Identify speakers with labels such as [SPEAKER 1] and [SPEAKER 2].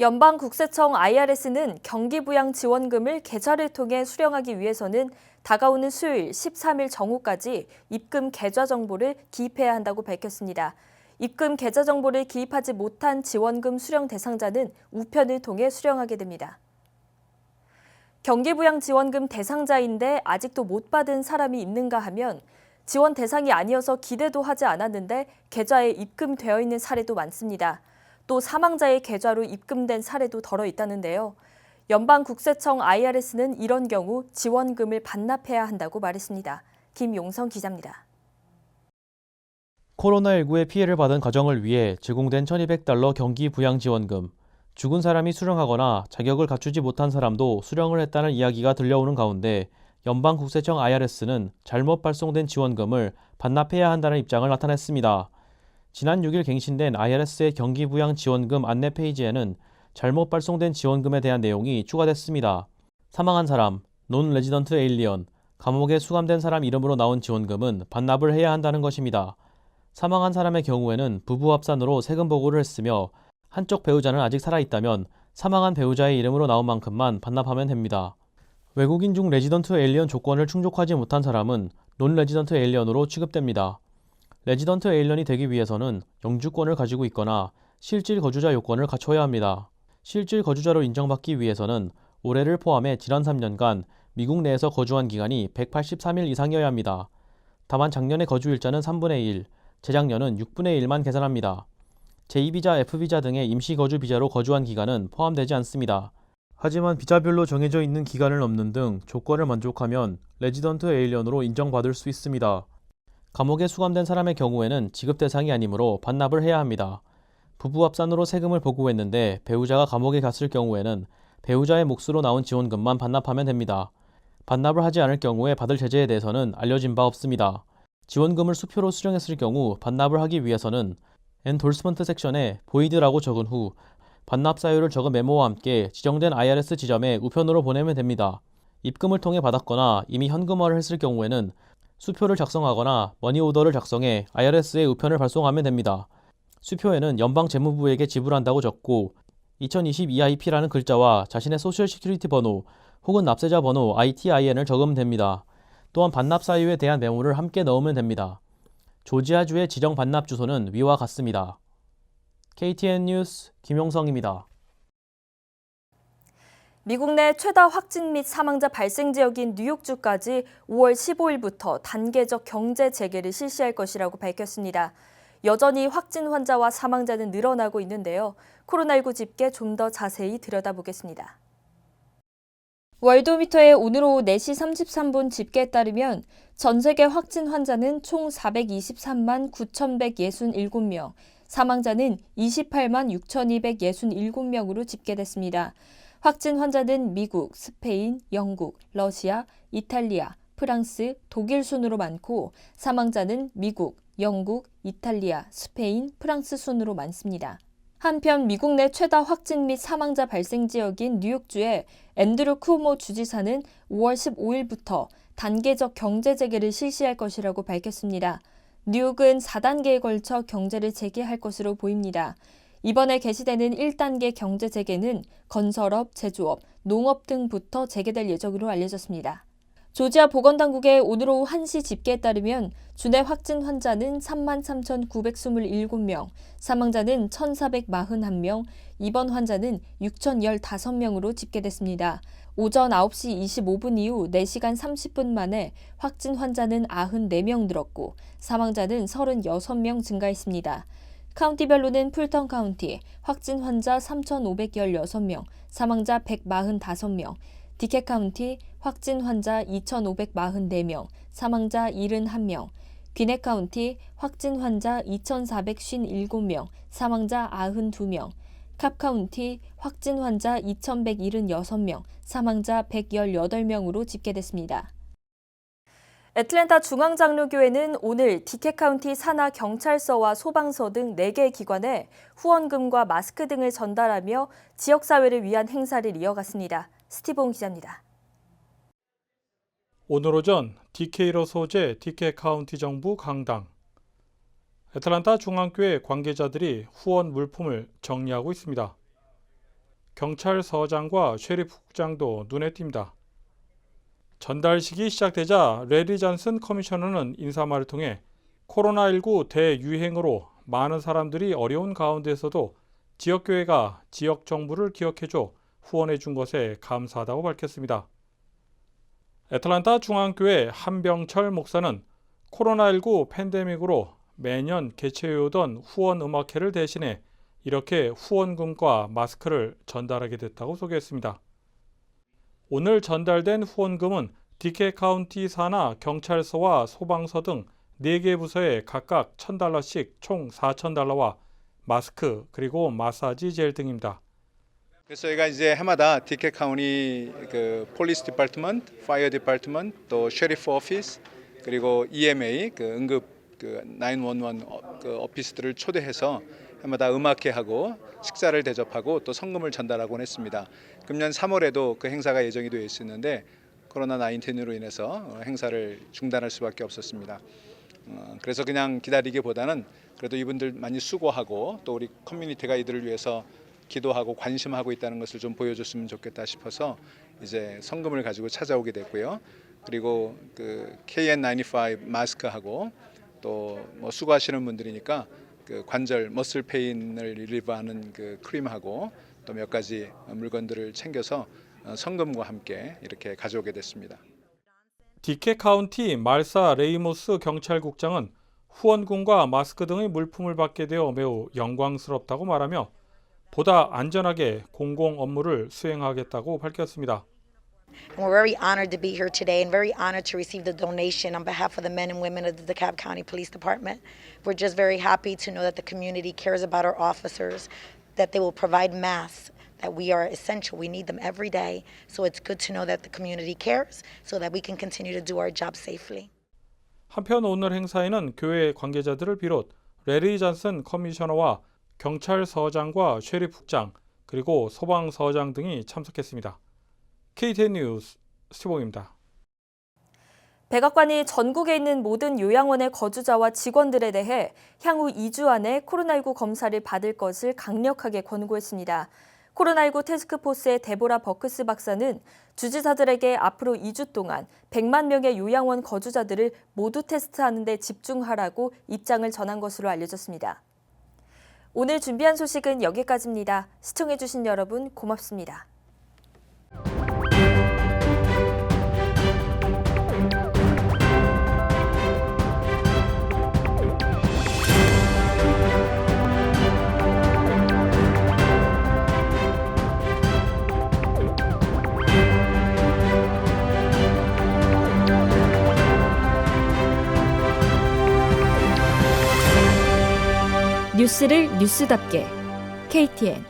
[SPEAKER 1] 연방국세청 IRS는 경기부양지원금을 계좌를 통해 수령하기 위해서는 다가오는 수요일 13일 정오까지 입금 계좌 정보를 기입해야 한다고 밝혔습니다. 입금 계좌 정보를 기입하지 못한 지원금 수령 대상자는 우편을 통해 수령하게 됩니다. 경기부양지원금 대상자인데 아직도 못 받은 사람이 있는가 하면 지원 대상이 아니어서 기대도 하지 않았는데 계좌에 입금되어 있는 사례도 많습니다. 또 사망자의 계좌로 입금된 사례도 덜어 있다는데요. 연방국세청 IRS는 이런 경우 지원금을 반납해야 한다고 말했습니다. 김용성 기자입니다.
[SPEAKER 2] 코로나19의 피해를 받은 가정을 위해 제공된 $1,200 경기부양지원금. 죽은 사람이 수령하거나 자격을 갖추지 못한 사람도 수령을 했다는 이야기가 들려오는 가운데 연방국세청 IRS는 잘못 발송된 지원금을 반납해야 한다는 입장을 나타냈습니다. 지난 6일 갱신된 IRS의 경기부양지원금 안내 페이지에는 잘못 발송된 지원금에 대한 내용이 추가됐습니다. 사망한 사람, 논레지던트 에일리언, 감옥에 수감된 사람 이름으로 나온 지원금은 반납을 해야 한다는 것입니다. 사망한 사람의 경우에는 부부 합산으로 세금 보고를 했으며 한쪽 배우자는 아직 살아있다면 사망한 배우자의 이름으로 나온 만큼만 반납하면 됩니다. 외국인 중 레지던트 에일리언 조건을 충족하지 못한 사람은 논레지던트 에일리언으로 취급됩니다. 레지던트 에일리언이 되기 위해서는 영주권을 가지고 있거나 실질 거주자 요건을 갖춰야 합니다. 실질 거주자로 인정받기 위해서는 올해를 포함해 지난 3년간 미국 내에서 거주한 기간이 183일 이상이어야 합니다. 다만 작년의 거주 일자는 3분의 1, 재작년은 6분의 1만 계산합니다. 제2비자, F비자 등의 임시거주 비자로 거주한 기간은 포함되지 않습니다. 하지만 비자별로 정해져 있는 기간을 넘는 등 조건을 만족하면 레지던트 에일리언으로 인정받을 수 있습니다. 감옥에 수감된 사람의 경우에는 지급 대상이 아니므로 반납을 해야 합니다. 부부 합산으로 세금을 보고했는데 배우자가 감옥에 갔을 경우에는 배우자의 몫으로 나온 지원금만 반납하면 됩니다. 반납을 하지 않을 경우에 받을 제재에 대해서는 알려진 바 없습니다. 지원금을 수표로 수령했을 경우 반납을 하기 위해서는 엔돌스먼트 섹션에 보이드라고 적은 후 반납 사유를 적은 메모와 함께 지정된 IRS 지점에 우편으로 보내면 됩니다. 입금을 통해 받았거나 이미 현금화를 했을 경우에는 수표를 작성하거나 머니오더를 작성해 IRS에 우편을 발송하면 됩니다. 수표에는 연방재무부에게 지불한다고 적고 2022IP라는 글자와 자신의 소셜 시큐리티 번호 혹은 납세자 번호 ITIN을 적으면 됩니다. 또한 반납 사유에 대한 메모를 함께 넣으면 됩니다. 조지아주의 지정 반납 주소는 위와 같습니다. KTN 뉴스 김용성입니다.
[SPEAKER 1] 미국 내 최다 확진 및 사망자 발생 지역인 뉴욕주까지 5월 15일부터 단계적 경제 재개를 실시할 것이라고 밝혔습니다. 여전히 확진 환자와 사망자는 늘어나고 있는데요. 코로나19 집계 좀 더 자세히 들여다보겠습니다. 월도미터의 오늘 오후 4시 33분 집계에 따르면 전 세계 확진 환자는 총 423만 9,167명, 사망자는 28만 6,267명으로 집계됐습니다. 확진 환자는 미국, 스페인, 영국, 러시아, 이탈리아, 프랑스, 독일 순으로 많고 사망자는 미국, 영국, 이탈리아, 스페인, 프랑스 순으로 많습니다. 한편 미국 내 최다 확진 및 사망자 발생 지역인 뉴욕주의 앤드루 쿠오모 주지사는 5월 15일부터 단계적 경제 재개를 실시할 것이라고 밝혔습니다. 뉴욕은 4단계에 걸쳐 경제를 재개할 것으로 보입니다. 이번에 개시되는 1단계 경제 재개는 건설업, 제조업, 농업 등부터 재개될 예정으로 알려졌습니다. 조지아 보건당국의 오늘 오후 1시 집계에 따르면 주내 확진 환자는 33,927명, 사망자는 1,441명, 입원 환자는 6,015명으로 집계됐습니다. 오전 9시 25분 이후 4시간 30분 만에 확진 환자는 94명 늘었고 사망자는 36명 증가했습니다. 카운티별로는 풀턴 카운티 확진 환자 3,516명, 사망자 145명, 디켓 카운티 확진 환자 2,544명, 사망자 71명, 귀넷 카운티 확진 환자 2,457명, 사망자 92명, 캅 카운티 확진 환자 2,176명, 사망자 118명으로 집계됐습니다. 애틀랜타 중앙장로교회는 오늘 디켓 카운티 산하 경찰서와 소방서 등 4개 기관에 후원금과 마스크 등을 전달하며 지역사회를 위한 행사를 이어갔습니다. 스티븐 기자입니다.
[SPEAKER 3] 오늘 오전 DK로 소재 디켓 카운티 정부 강당. 애틀랜타 중앙교회 관계자들이 후원 물품을 정리하고 있습니다. 경찰서장과 셰리프국장도 눈에 띕니다. 전달식이 시작되자 레리 잔슨 커미셔너는 인사말을 통해 코로나19 대유행으로 많은 사람들이 어려운 가운데서도 지역교회가 지역 정부를 기억해줘 후원해 준 것에 감사하다고 밝혔습니다. 애틀랜타 중앙교회 한병철 목사는 코로나19 팬데믹으로 매년 개최해오던 후원 음악회를 대신해 이렇게 후원금과 마스크를 전달하게 됐다고 소개했습니다. 오늘 전달된 후원금은 디케 카운티 산하 경찰서와 소방서 등 4개 부서에 각각 $1,000씩 총 $4,000와 마스크 그리고 마사지 젤 등입니다.
[SPEAKER 4] 그래서 저희가 이제 해마다 디케 카운티 그 폴리스 디파트먼트, 파이어 디파트먼트, 또 셰리프 오피스 그리고 EMA 그 응급 그 911 그 오피스들을 초대해서 해마다 음악회하고 식사를 대접하고 또 성금을 전달하곤 했습니다. 금년 3월에도 그 행사가 예정이 되어 있었는데 코로나 19으로 인해서 행사를 중단할 수밖에 없었습니다. 그래서 그냥 기다리기보다는 그래도 이분들 많이 수고하고 또 우리 커뮤니티가 이들을 위해서 기도하고 관심하고 있다는 것을 좀 보여줬으면 좋겠다 싶어서 이제 성금을 가지고 찾아오게 됐고요. 그리고 그 KN95 마스크하고 또 뭐 수고하시는 분들이니까 그 관절 머슬 페인을 릴리브하는 그 크림하고 또 몇 가지 물건들을 챙겨서 성금과 함께 이렇게 가져오게 됐습니다.
[SPEAKER 3] 디케 카운티 말사 레이모스 경찰국장은 후원금과 마스크 등의 물품을 받게 되어 매우 영광스럽다고 말하며 보다 안전하게 공공 업무를 수행하겠다고 밝혔습니다.
[SPEAKER 5] And we're very honored to be here today and very honored to receive the donation on behalf of the men and women of the DeKalb County Police Department. We're just very happy to know that the community cares about our officers, that they will provide masks, that we are essential. We need them every day. So it's good to know that the community cares so that we can continue to do our job safely.
[SPEAKER 3] 한편 오늘 행사에는 교회 관계자들을 비롯 레리 잔슨 커미셔너와 경찰서장과 셰리프국장 그리고 소방서장 등이 참석했습니다. KTN 뉴스 스티봉입니다.
[SPEAKER 1] 백악관이 전국에 있는 모든 요양원의 거주자와 직원들에 대해 향후 2주 안에 코로나19 검사를 받을 것을 강력하게 권고했습니다. 코로나19 태스크포스의 데보라 버크스 박사는 주지사들에게 앞으로 2주 동안 100만 명의 요양원 거주자들을 모두 테스트하는 데 집중하라고 입장을 전한 것으로 알려졌습니다. 오늘 준비한 소식은 여기까지입니다. 시청해주신 여러분 고맙습니다. 뉴스를 뉴스답게 KTN